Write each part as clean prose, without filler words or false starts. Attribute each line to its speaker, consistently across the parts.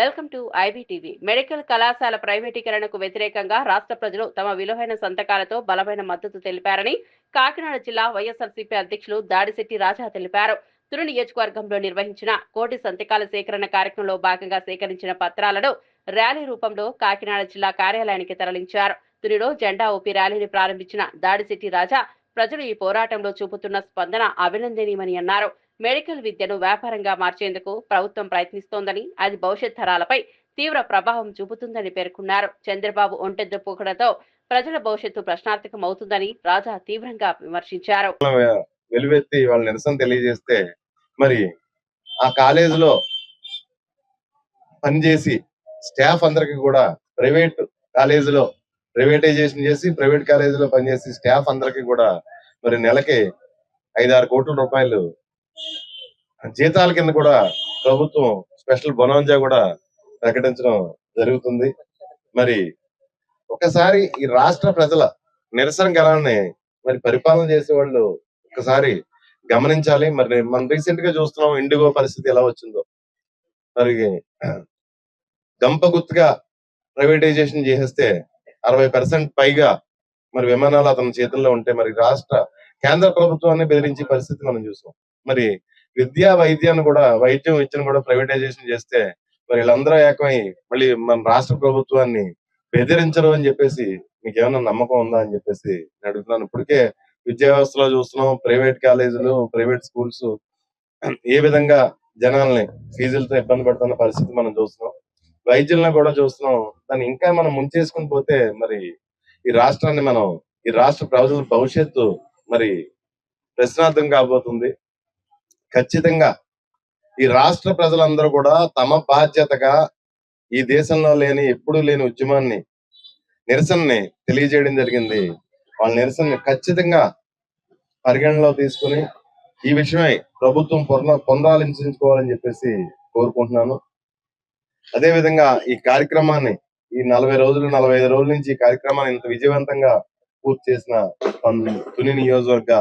Speaker 1: Welcome to IBTV. Medical కళాశాల ప్రైవేటీకరణకు వ్యతిరేకంగా రాష్ట్ర ప్రజలు తమ విలువైన సంతకాలతో బలమైన మద్దతు తెలిపారని కాకినాడ జిల్లా వైఎస్ఆర్సీపీ అధ్యక్షులు దాడిశెట్టి రాజా తెలిపారు. తుని నియోజకవర్గంలో నిర్వహించిన కోటి సంతకాల సేకరణ కార్యక్రమంలో భాగంగా సేకరించిన పత్రాలను ర్యాలీ రూపంలో కాకినాడ జిల్లా కార్యాలయానికి తరలించారు. తునిలో జెండా ఊపి ర్యాలీని ప్రారంభించిన దాడిశెట్టి రాజా ప్రజలు ఈ పోరాటంలో చూపుతున్న స్పందన అభినందనీయమని అన్నారు. మెడికల్ విద్యను వ్యాపారంగా మార్చేందుకు ప్రభుత్వం ప్రయత్నిస్తోందని, అది భవిష్యత్ తరాలపై తీవ్ర ప్రభావం చూపుతుందని పేర్కొన్నారు. చంద్రబాబు ఒంటెద్దు పోకడతో ప్రజల భవిష్యత్తు ప్రశ్నార్థకం అవుతుందని రాజా తీవ్రంగా విమర్శించారు.
Speaker 2: వెలువెత్తి వాళ్ళ నిరసన తెలియజేస్తే మరి ఆ కాలేజీలో పనిచేసి స్టాఫ్ అందరికి కూడా ప్రైవేటైజేషన్ చేసి ప్రైవేట్ కాలేజీలో పనిచేసి స్టాఫ్ అందరికి కూడా మరి నెలకి 5-6 కోట్ల రూపాయలు జీతాల కింద కూడా ప్రభుత్వం స్పెషల్ బొనాంజా కూడా ప్రకటించడం జరుగుతుంది. మరి ఒకసారి ఈ రాష్ట్ర ప్రజల నిరసన గలాన్ని మరి పరిపాలన చేసే వాళ్ళు ఒకసారి గమనించాలి. మరి మనం రీసెంట్ గా చూస్తున్నాం ఇండిగో పరిస్థితి ఎలా వచ్చిందో. మరి గంప గుర్తుగా ప్రైవేటైజేషన్ చేసేస్తే 60% పైగా మరి విమానాలు అతని చేతుల్లో ఉంటే మరి కేంద్ర ప్రభుత్వాన్ని బెదిరించే పరిస్థితి మనం చూసాం. మరి వైద్యం విద్యను కూడా ప్రైవేటైజేషన్ చేస్తే మరి వీళ్ళందరూ ఏకమై మళ్ళీ మన రాష్ట్ర ప్రభుత్వాన్ని బెదిరించరు అని చెప్పేసి మీకు ఏమైనా నమ్మకం ఉందా అని చెప్పేసి నేను అడుగుతున్నాను. ఇప్పటికే విద్యా వ్యవస్థలో చూస్తున్నాం, ప్రైవేట్ కాలేజీలు, ప్రైవేట్ స్కూల్స్ ఏ విధంగా జనాల్ని ఫీజులతో ఇబ్బంది పడుతున్న పరిస్థితి మనం చూస్తున్నాం. వైద్యులను కూడా చూస్తున్నాం. దాన్ని ఇంకా మనం ముంచేసుకుని పోతే మరి ఈ రాష్ట్ర ప్రజల భవిష్యత్తు మరి ప్రశ్నార్థం కాబోతుంది. ఖచ్చితంగా ఈ రాష్ట్ర ప్రజలందరూ కూడా తమ బాధ్యతగా ఈ దేశంలో ఎప్పుడూ లేని ఉద్యమాన్ని, నిరసనని తెలియజేయడం జరిగింది. వాళ్ళ నిరసనని ఖచ్చితంగా పరిగణలో తీసుకుని ఈ విషయమై ప్రభుత్వం పునరాలోచించుకోవాలని చెప్పేసి కోరుకుంటున్నాను. అదే విధంగా ఈ కార్యక్రమాన్ని ఈ 45 రోజుల నుంచి ఈ కార్యక్రమాన్ని ఇంత విజయవంతంగా పూర్తి చేసిన తుని నియోజకవర్గ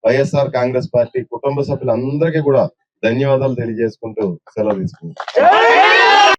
Speaker 2: వైఎస్ఆర్ కాంగ్రెస్ పార్టీ కుటుంబ సభ్యులందరికీ కూడా ధన్యవాదాలు తెలియజేసుకుంటూ సెలవు తీసుకుంటాం.